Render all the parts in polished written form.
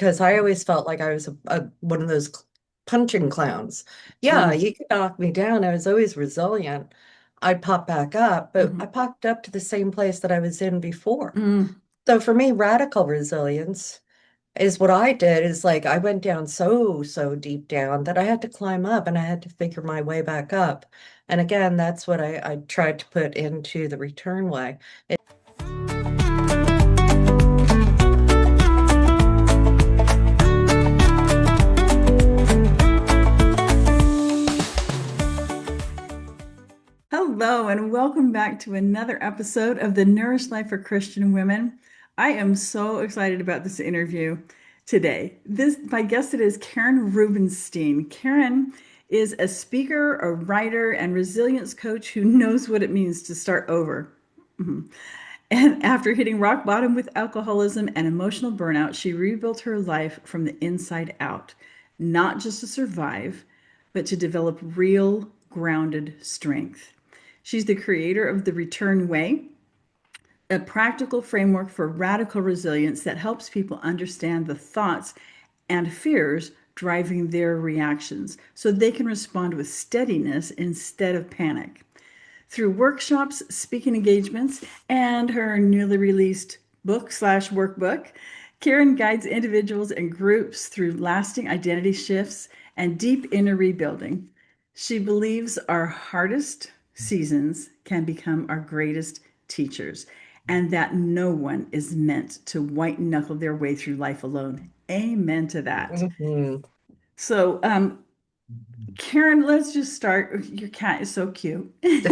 because I always felt like I was one of those punching clowns. Yeah, Mm, you could knock me down. I was always resilient. I'd pop back up, but I mhm, popped up to the same place that I was in before. mm. So for me, radical resilience is what I did is like I went down so deep down that I had to climb up and I had to figure my way back up. And again, that's what I tried to put into the return way. Hello, and welcome back to another episode of the Nourished Life for Christian Women. I am so excited about this interview today. My guest today is Karen Rubinstein. Karen is a speaker, a writer, and resilience coach who knows what it means to start over. Mhm. And after hitting rock bottom with alcoholism and emotional burnout, she rebuilt her life from the inside out, not just to survive, but to develop real, grounded strength. She's the creator of The Return Way, a practical framework for radical resilience that helps people understand the thoughts and fears driving their reactions so they can respond with steadiness instead of panic. Through workshops, speaking engagements, and her newly released book slash workbook, Karen guides individuals and groups through lasting identity shifts and deep inner rebuilding. She believes our hardest seasons can become our greatest teachers, and that no one is meant to white knuckle their way through life alone. Amen to that. Mhm. So, Karen, let's just start. Your cat is so cute. Let's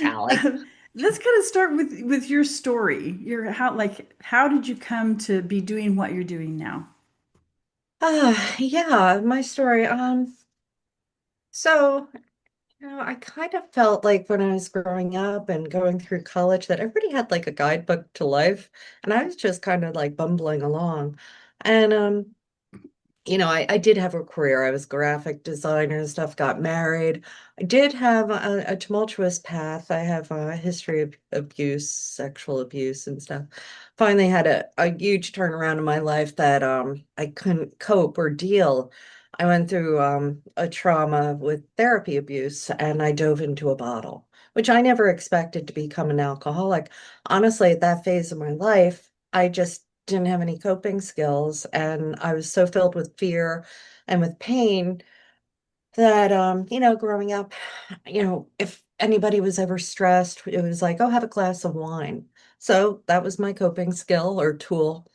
Callie. kind of start with your story. Your how did you come to be doing what you're doing now? Yeah, my story. So, I kind of felt like when I was growing up and going through college that everybody had like a guidebook to life, and I was just kind of like bumbling along. And I did have a career. I was a graphic designer and stuff, got married. I did have a tumultuous path. I have a history of abuse, sexual abuse and stuff. Finally had a huge turnaround in my life that I couldn't cope or deal. I went through a trauma with therapy abuse and I dove into a bottle, which I never expected to become an alcoholic. Honestly, at that phase of my life, I just didn't have any coping skills and I was so filled with fear and with pain that growing up, if anybody was ever stressed, it was like, oh, have a glass of wine. So that was my coping skill or tool.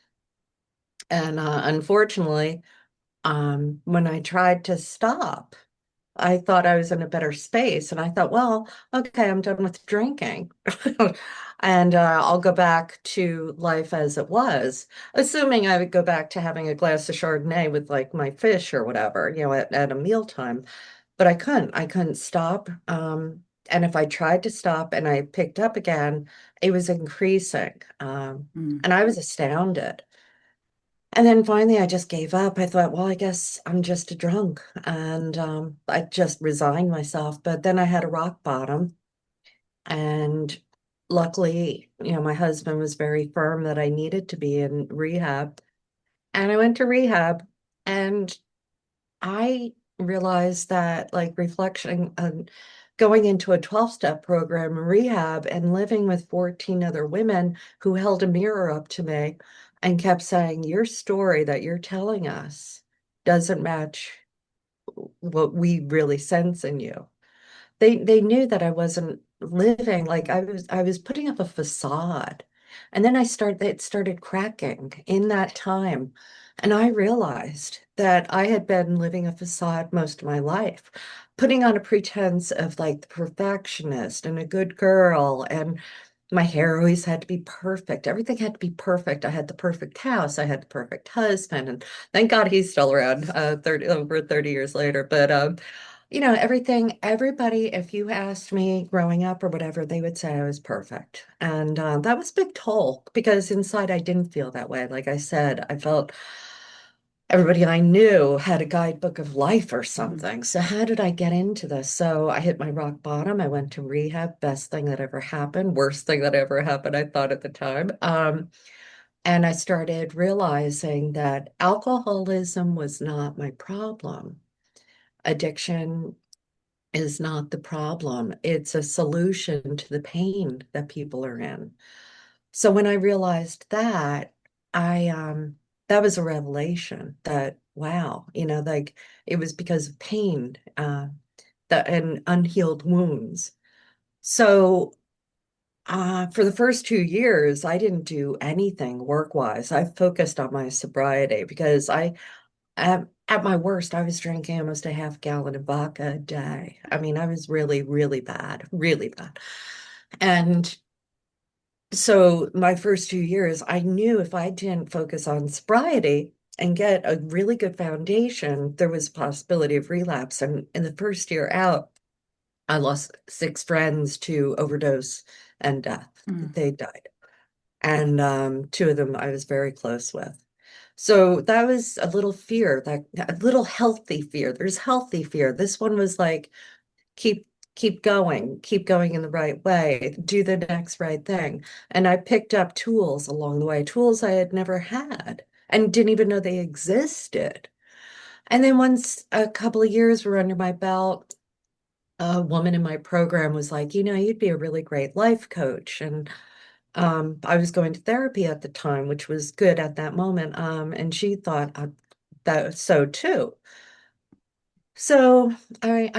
And unfortunately, when I tried to stop, I thought I was in a better space. And I thought, well, okay, I'm done with drinking. And I'll go back to life as it was, assuming I would go back to having a glass of Chardonnay with like my fish or whatever, at a mealtime. But I couldn't. I couldn't stop. And if I tried to stop and I picked up again, it was increasing. Mm, And I was astounded. And then finally, I just gave up. I thought, well, I guess I'm just a drunk. And I just resigned myself. But then I had a rock bottom. And luckily, my husband was very firm that I needed to be in rehab. And I went to rehab. And I realized that, like, reflection and going into a 12-step program in rehab and living with 14 other women who held a mirror up to me and kept saying, your story that you're telling us doesn't match what we really sense in you. They knew that I wasn't living like I was putting up a facade. And then it started cracking in that time. And I realized that I had been living a facade most of my life, putting on a pretense of like the perfectionist and a good girl. And my hair always had to be perfect. Everything had to be perfect. I had the perfect house. I had the perfect husband. And thank God he's still around 30 years later. But everybody, if you asked me growing up or whatever, they would say I was perfect. And that was a big toll because inside I didn't feel that way. Like I said, I felt everybody I knew had a guidebook of life or mhm. something. So how did I get into this? So I hit my rock bottom. I went to rehab, best thing that ever happened, worst thing that ever happened, I thought at the time. And I started realizing that alcoholism was not my problem. Addiction is not the problem. It's a solution to the pain that people are in. So when I realized that, that was a revelation that, wow, like it was because of pain, that and unhealed wounds. So for the first 2 years, I didn't do anything work-wise. I focused on my sobriety because at my worst, I was drinking almost a half gallon of vodka a day. I mean, I was really, really bad, really bad. And so my first 2 years, I knew if I didn't focus on sobriety and get a really good foundation, there was a possibility of relapse. And in the first year out, I lost 6 friends to overdose and death. Mm. They died. And two of them I was very close with. So that was a little fear, that a little healthy fear. There's healthy fear. This one was like, keep keep going in the right way, do the next right thing. And I picked up tools along the way, tools I had never had and didn't even know they existed. And then once a couple of years were under my belt, a woman in my program was like, you'd be a really great life coach. And I was going to therapy at the time, which was good at that moment. And she thought that so too. So I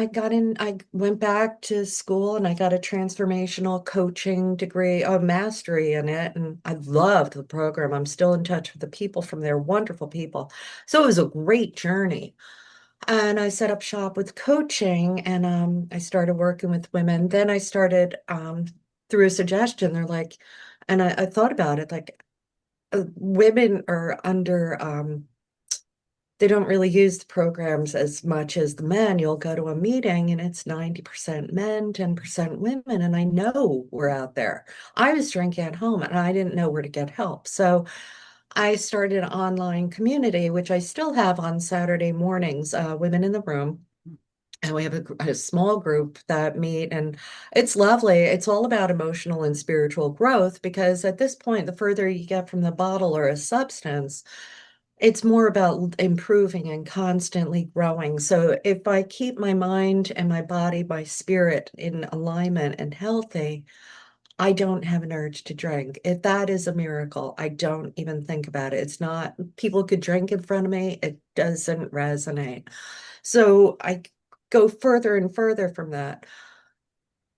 went back to school and I got a transformational coaching degree, a mastery in it. And I loved the program. I'm still in touch with the people from there, wonderful people. So it was a great journey. And I set up shop with coaching and I started working with women. Then I started through a suggestion, they're like, and I thought about it, like women are under they don't really use the programs as much as the men. You'll go to a meeting and it's 90% men, 10% women. And I know we're out there. I was drinking at home and I didn't know where to get help. So I started an online community, which I still have on Saturday mornings, Women in the Room. And we have a small group that meet, and it's lovely. It's all about emotional and spiritual growth because at this point, the further you get from the bottle or a substance, it's more about improving and constantly growing. So if I keep my mind and my body, my spirit in alignment and healthy, I don't have an urge to drink. If that is a miracle, I don't even think about it. It's not, people could drink in front of me, it doesn't resonate. So I go further and further from that.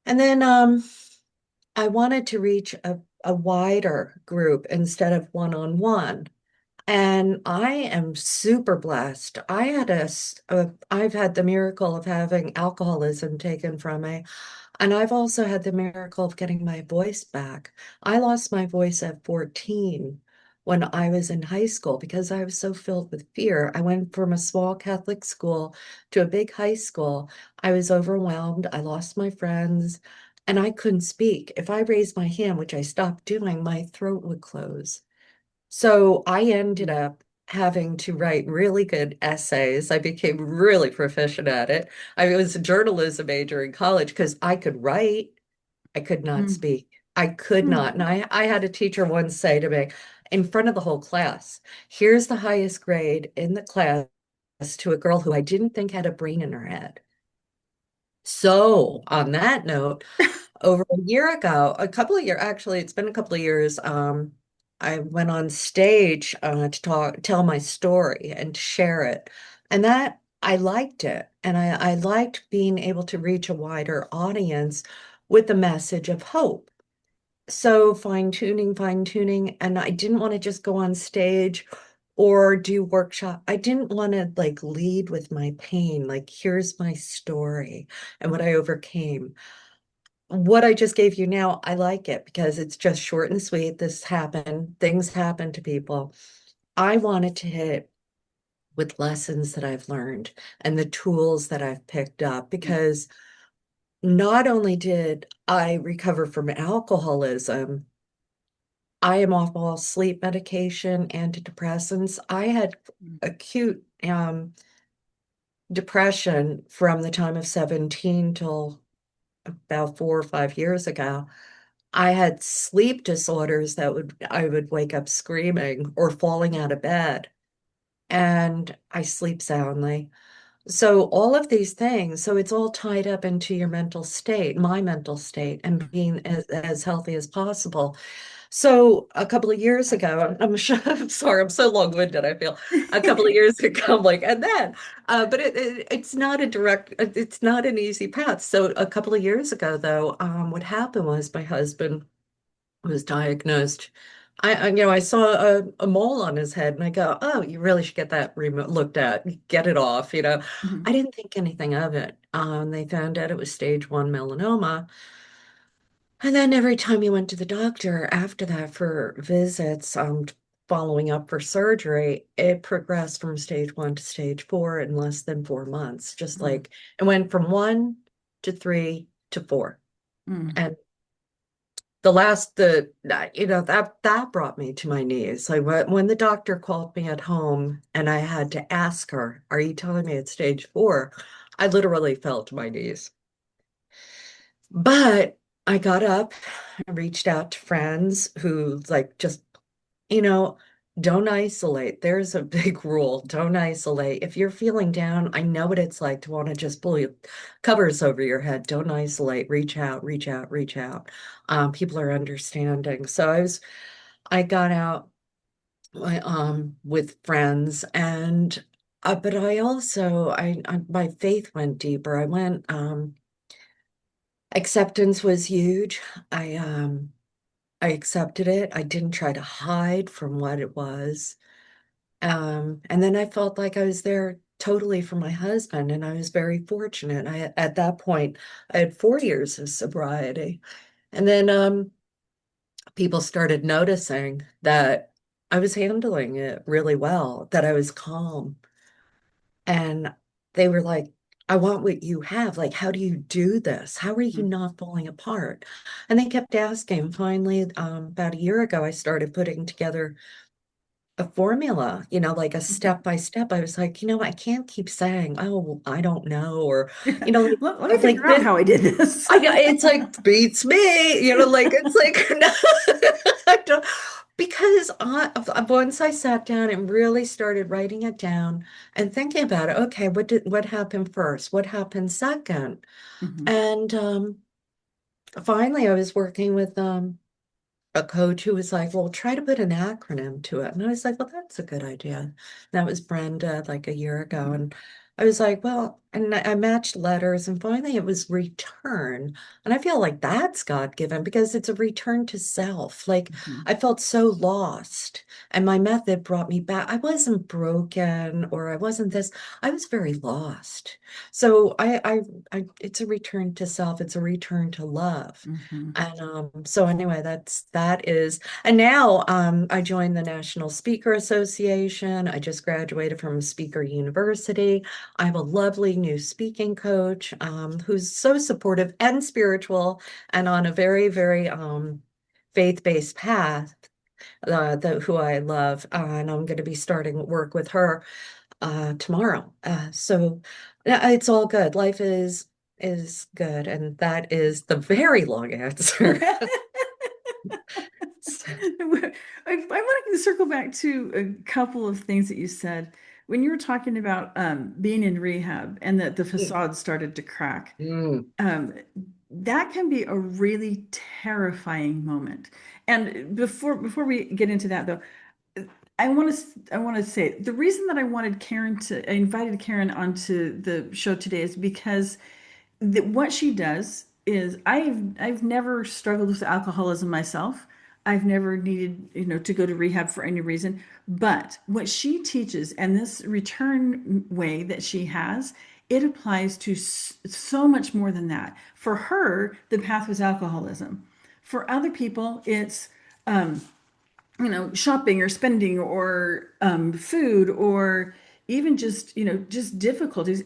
And then I wanted to reach a wider group instead of one-on-one. And I am super blessed. I've had the miracle of having alcoholism taken from me. And I've also had the miracle of getting my voice back. I lost my voice at 14 when I was in high school because I was so filled with fear. I went from a small Catholic school to a big high school. I was overwhelmed. I lost my friends and I couldn't speak. If I raised my hand, which I stopped doing, my throat would close. So I ended up having to write really good essays. I became really proficient at it. I was a journalism major in college because I could write, I could not Mm. speak. I could Mm. not. And I had a teacher once say to me in front of the whole class, here's the highest grade in the class to a girl who I didn't think had a brain in her head. So on that note, over a year ago, a couple of years, actually, it's been a couple of years. I went on stage to tell my story and to share it. And that I liked it. And I liked being able to reach a wider audience with the message of hope. So fine tuning. And I didn't want to just go on stage or do workshop. I didn't want to like lead with my pain, like, here's my story and what I overcame. What I just gave you now, I like it because it's just short and sweet. This happened, things happen to people. I wanted to hit with lessons that I've learned and the tools that I've picked up because not only did I recover from alcoholism, I am off all sleep medication, antidepressants. I had acute depression from the time of 17 till about 4 or 5 years ago. I had sleep disorders that I would wake up screaming or falling out of bed, and I sleep soundly. So all of these things, so it's all tied up into your mental state, my mental state, and being as healthy as possible. So a couple of years ago, I'm sure, I'm sorry, I'm so long-winded, I feel. A couple of years ago, I'm like, and then, but it's not a direct, it's not an easy path. So a couple of years ago, though, what happened was my husband was diagnosed. I saw a mole on his head, and I go, "Oh, you really should get that remo looked at, get it off." I Mhm. didn't think anything of it. They found out it was stage one melanoma, and then every time he went to the doctor after that for visits, following up for surgery, it progressed from stage one to stage four in less than 4 months. Just Mm, like it went from one to three to four, mm, and the last the that brought me to my knees. Like when the doctor called me at home and I had to ask her, "Are you telling me it's stage four?" I literally fell to my knees. But I got up and reached out to friends who like just, you know, don't isolate. There's a big rule. Don't isolate. If you're feeling down, I know what it's like to want to just pull your covers over your head. Don't isolate. Reach out, reach out, reach out. People are understanding. I got out with friends, and but I also, my faith went deeper. Acceptance was huge. I accepted it. I didn't try to hide from what it was. And then I felt like I was there totally for my husband, and I was very fortunate. At that point, I had 4 years of sobriety. And then people started noticing that I was handling it really well, that I was calm. And they were like, I want what you have. Like, how do you do this? How are you mm, not falling apart? And they kept asking. Finally, about a year ago, I started putting together a formula, like a mhm. step by step. I was like, I can't keep saying, oh, I don't know, or, Yeah. like Let me stuff like figure out this. how I did this. It's like beats me, like it's like no, I don't, because once I sat down and really started writing it down and thinking about it, okay, what happened first? What happened second? Mhm. And finally, I was working with a coach who was like, well, try to put an acronym to it. And I was like, well, that's a good idea. That was Brenda like a year ago. Mhm. And I was like, well, and I matched letters, and finally it was return. And I feel like that's God-given because it's a return to self. Like Mhm. I felt so lost, and my method brought me back. I wasn't broken or I wasn't this. I was very lost. So it's a return to self. It's a return to love. Mhm. And so anyway, that is, and now I joined the National Speaker Association. I just graduated from Speaker University. I have a lovely new speaking coach who's so supportive and spiritual and on a very, very faith-based path, who I love. And I'm going to be starting work with her tomorrow. So yeah, it's all good. Life is good, and that is the very long answer. I want to circle back to a couple of things that you said when you were talking about being in rehab and that the facade started to crack. Mm, Um, that can be a really terrifying moment. And before we get into that though, I want to say the reason that I invited Karen onto the show today is because what she does is I've never struggled with alcoholism myself. I've never needed, to go to rehab for any reason. But what she teaches and this return way that she has, it applies to so much more than that. For her, the path was alcoholism. For other people, it's shopping or spending or food or even just difficulties.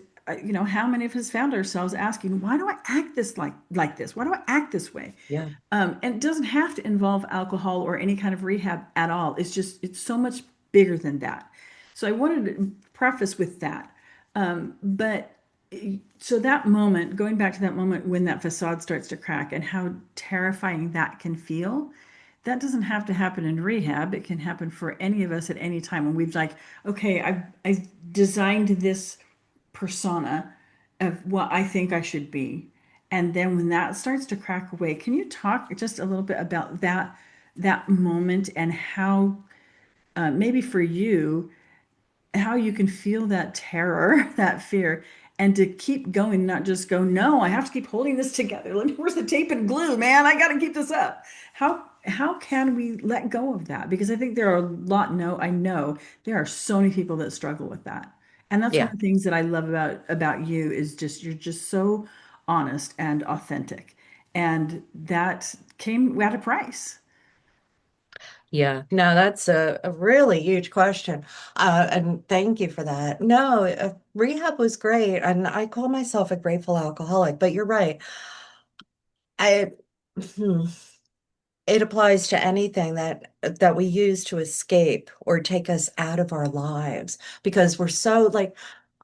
How many of us found ourselves asking, why do I act like this? Why do I act this way? yeah. And it doesn't have to involve alcohol or any kind of rehab at all. It's so much bigger than that. So I wanted to preface with that. But So that moment, going back to that moment when that facade starts to crack and how terrifying that can feel, that doesn't have to happen in rehab. It can happen for any of us at any time when we've like, okay, I've designed this persona of what I think I should be. And then when that starts to crack away, can you talk just a little bit about that moment and how maybe for you how you can feel that terror, that fear, and to keep going, not just go, no, I have to keep holding this together. Let me, where's the tape and glue, man? I got to keep this up. How can we let go of that? Because I think there are a lot, no, I know there are so many people that struggle with that. And that's one Yeah. of the things that I love about you is just you're just so honest and authentic. And that came at a price. Yeah, no, that's a really huge question. And thank you for that. No, rehab was great. And I call myself a grateful alcoholic, but you're right. I, hmm, it applies to anything that we use to escape or take us out of our lives because we're so like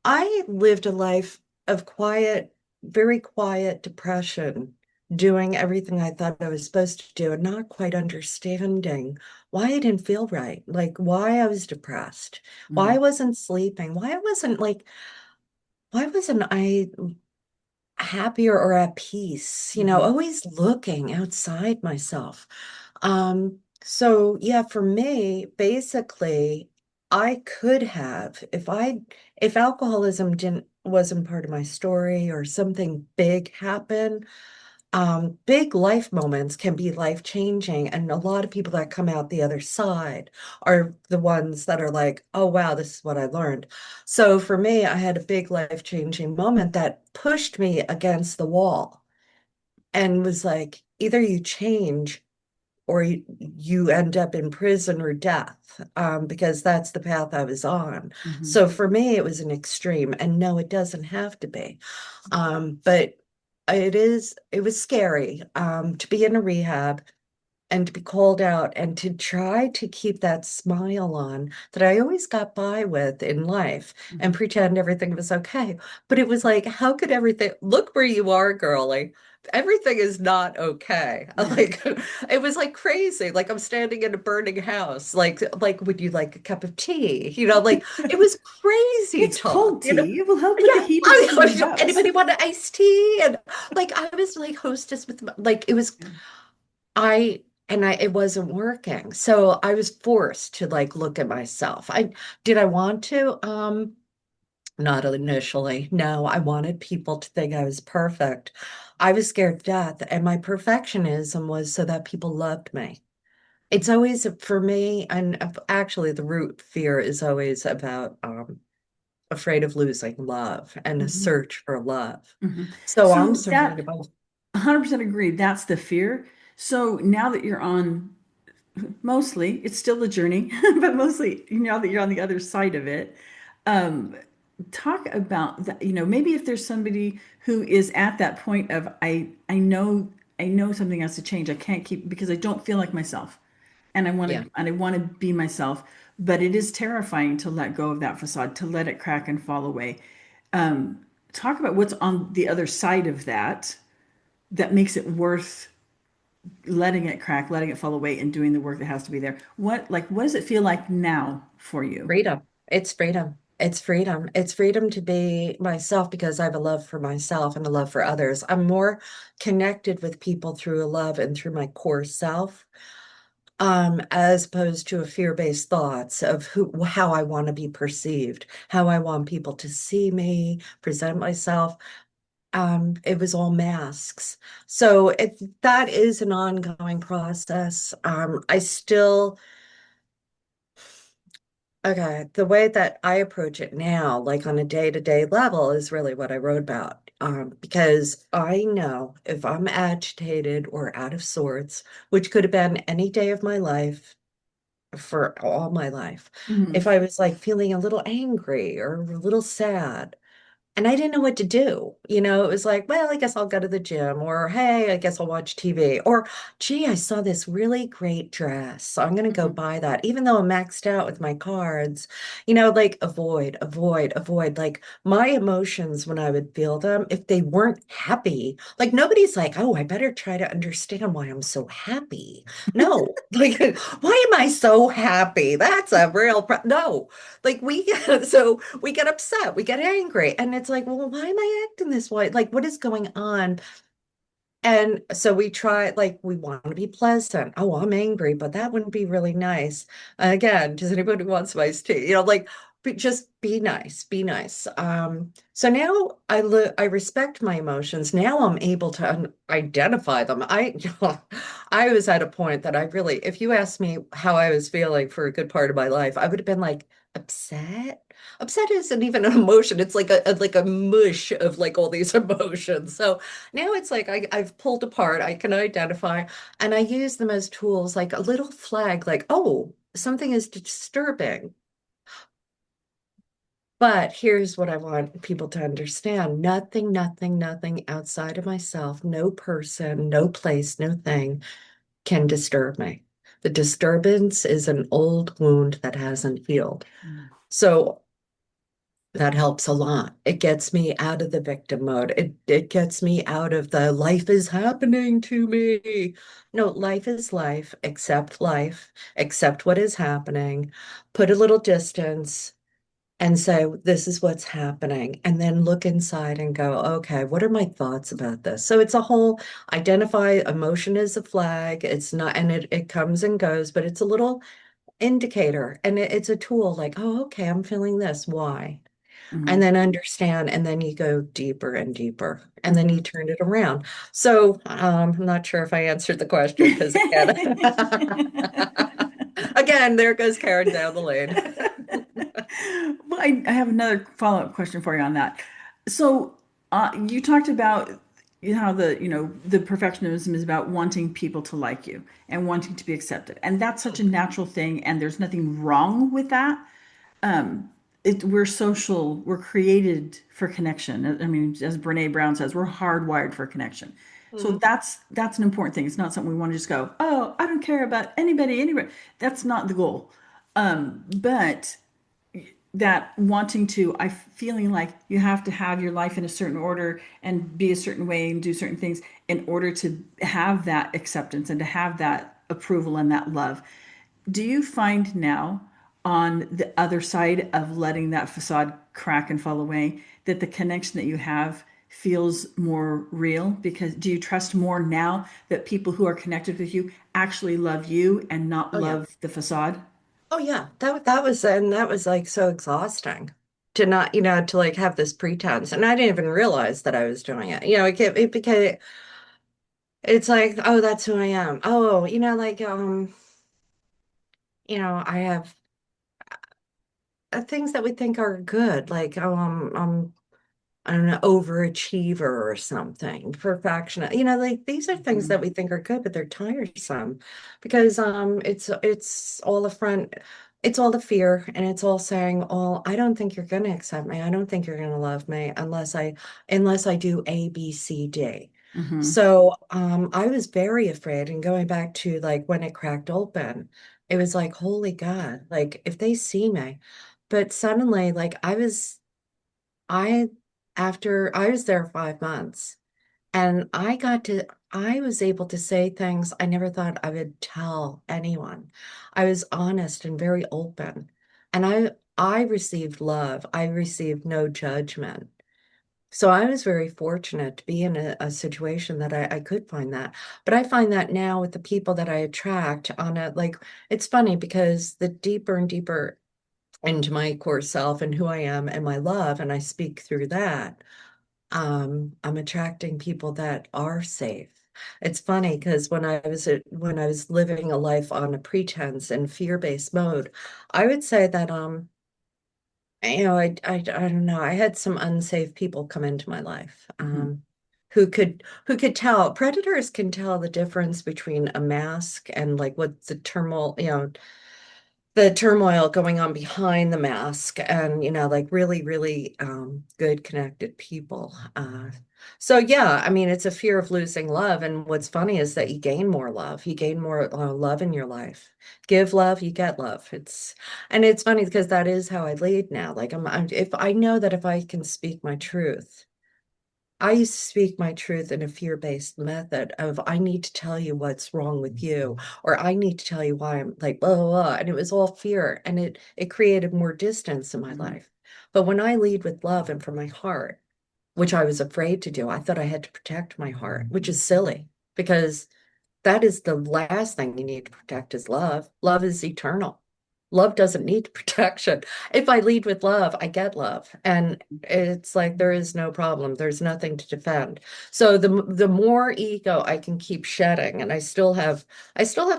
I lived a life of quiet, very quiet depression, doing everything I thought I was supposed to do and not quite understanding why I didn't feel right, like why I was depressed, why Mhm, I wasn't sleeping, why wasn't I happier or at peace, mhm, always looking outside myself. So yeah, for me, basically, I could have, if alcoholism didn't wasn't part of my story or something big happened, big life moments can be life-changing, and a lot of people that come out the other side are the ones that are like, oh wow, this is what I learned. So for me, I had a big life-changing moment that pushed me against the wall and was like, either you change or you end up in prison or death, because that's the path I was on. mhm, So for me, it was an extreme, and no, it doesn't have to be. But it was scary, to be in a rehab and to be called out and to try to keep that smile on that I always got by with in life and mhm. pretend everything was okay. But it was like, how could everything look where you are, girlie? Everything is not okay. Right. Like it was like crazy. Like I'm standing in a burning house. Like would you like a cup of tea? Like it was crazy It's talk, cold tea. It will help with the Yeah, heat of staying in the house. anybody want an iced tea? And like I was like hostess with like it was Yeah. I and I it wasn't working. So I was forced to like look at myself. I want to? Not initially. No, I wanted people to think I was perfect. I was scared to death, and my perfectionism was so that people loved me. It's always for me, and actually the root fear is always about afraid of losing love and a Mhm, search for love. mhm. So I'm So that surrounded by 100% agree. That's the fear. So now that you're on, mostly, it's still a journey, but mostly now that you're on the other side of it, um, talk about that. Maybe if there's somebody who is at that point of I know something has to change. I can't keep because I don't feel like myself. And yeah. I want to be myself, but it is terrifying to let go of that facade, to let it crack and fall away. Um, talk about what's on the other side of that that makes it worth letting it crack, letting it fall away, and doing the work that has to be there. What does it feel like now for you? Freedom. It's freedom. It's freedom. It's freedom to be myself because I have a love for myself and a love for others. I'm more connected with people through a love and through my core self, as opposed to a fear-based thoughts of how I want to be perceived, how I want people to see me, present myself. It was all masks. So that is an ongoing process. I still Okay, the way that I approach it now, like on a day-to-day level, is really what I wrote about. Because I know if I'm agitated or out of sorts, which could have been any day of my life for all my life, if Mhm. I was like feeling a little angry or a little sad, And I didn't know what to do. It was like, well, I guess I'll go to the gym, or hey, I guess I'll watch TV, or gee, I saw this really great dress. So I'm going to go Mhm. buy that, even though I'm maxed out with my cards. Like avoid, avoid, avoid. Like my emotions when I would feel them, if they weren't happy, like nobody's like, oh, I better try to understand why I'm so happy. No, like, why am I so happy? That's a real no. Like we get so we get upset, we get angry, and it's like, well, why am I acting this way? Like, what is going on? And so we try, like, we want to be pleasant. Oh, I'm angry, but that wouldn't be really nice. Again, does anybody want some iced tea? Like, just be nice, be nice. So now I respect my emotions. Now I'm able to identify them. I was at a point that I really, if you asked me how I was feeling for a good part of my life, I would have been like upset. Upset isn't even an emotion. It's like a mush of like all these emotions. So now it's like I've pulled apart, I can identify, and I use them as tools, like a little flag, like, oh, something is disturbing. But here's what I want people to understand. Nothing, nothing, nothing outside of myself, no person, no place, no thing can disturb me. The disturbance is an old wound that hasn't healed. Mm. So that helps a lot. It gets me out of the victim mode. It gets me out of the life is happening to me. No, life is life, accept what is happening, put a little distance and say, this is what's happening. And then look inside and go, okay, what are my thoughts about this? So it's a whole identify emotion as a flag. It's not, and it comes and goes, but it's a little indicator and it's a tool like, oh, okay, I'm feeling this. Why? And Mhm. then understand, and then you go deeper and deeper, and then you Mhm. turn it around. So I'm not sure if I answered the question because again, again, there goes Karen down the lane. Well, I have another follow-up question for you on that. So, you talked about how the perfectionism is about wanting people to like you and wanting to be accepted, and that's such a natural thing, and there's nothing wrong with that. Um, we're social, we're created for connection. I mean, as Brene Brown says, we're hardwired for connection. So Mhm. that's an important thing. It's not something we want to just go, oh, I don't care about anybody, anywhere. That's not the goal. But that wanting to, I feeling like you have to have your life in a certain order and be a certain way and do certain things in order to have that acceptance and to have that approval and that love. Do you find now on the other side of letting that facade crack and fall away that the connection that you have feels more real? Because do you trust more now that people who are connected with you actually love you and not Oh yeah. love the facade? Oh yeah. That was like so exhausting to not, to like have this pretense. And I didn't even realize that I was doing it. It became it's like, oh, that's who I am. Oh, like I have things that we think are good, like oh, I'm I don't know, overachiever or something, perfectionist. Like these are things Mhm. that we think are good, but they're tiresome because it's all a front, it's all the fear, and it's all saying, "Oh, I don't think you're gonna accept me. I don't think you're gonna love me unless I do A, B, C, D." Mhm. So I was very afraid, and going back to like when it cracked open, it was like, holy God, like if they see me. But suddenly, like I, after I was there 5 months and I was able to say things I never thought I would tell anyone. I was honest and very open. And I received love. I received no judgment. So I was very fortunate to be in a situation that I could find that. But I find that now with the people that I attract on a like, it's funny because the deeper and deeper into my core self and who I am and my love, and I speak through that, I'm attracting people that are safe. It's funny because when I was living a life on a pretense and fear-based mode, I would say that I don't know, I had some unsafe people come into my life Mhm. who could tell. Predators can tell the difference between a mask and like what the terminal, the turmoil going on behind the mask and like really really good connected people. So yeah, I mean it's a fear of losing love, and what's funny is that you gain more love, you gain more love in your life. Give love, you get love. It's funny because that is how I lead now. Like if I know that if I can speak my truth, I used to speak my truth in a fear-based method of I need to tell you what's wrong with you, or I need to tell you why I'm like blah blah blah. And it was all fear, and it created more distance in my Mhm. life. But when I lead with love and from my heart, which I was afraid to do, I thought I had to protect my heart, which is silly because that is the last thing you need to protect is love. Love is eternal. Love doesn't need protection. If I lead with love, I get love. And it's like there is no problem. There's nothing to defend. So the more ego I can keep shedding, and I still have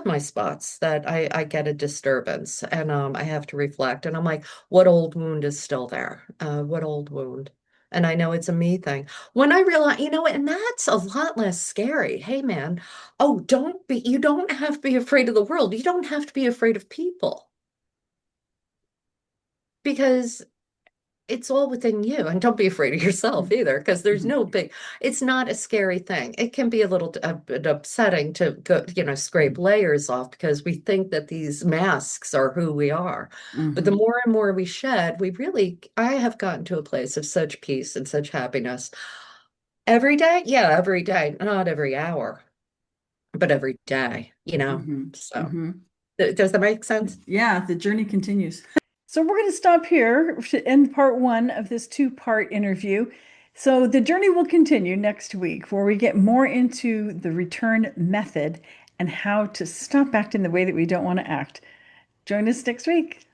my spots that I get a disturbance and I have to reflect. And I'm like, what old wound is still there? What old wound? And I know it's a me thing. When I realize, and that's a lot less scary. Hey, man, oh, you don't have to be afraid of the world. You don't have to be afraid of people because it's all within you. And don't be afraid of yourself either, because it's not a scary thing. It can be a bit upsetting to go, scrape layers off because we think that these masks are who we are. But the Mhm. more and more we shed, I have gotten to a place of such peace and such happiness. Every day? Yeah, every day. Not every hour, but every day, Mhm. So. Mhm. Does that make sense? Yeah, the journey continues. So we're going to stop here to end part one of this two-part interview. So the journey will continue next week, where we get more into the return method and how to stop acting the way that we don't want to act. Join us next week.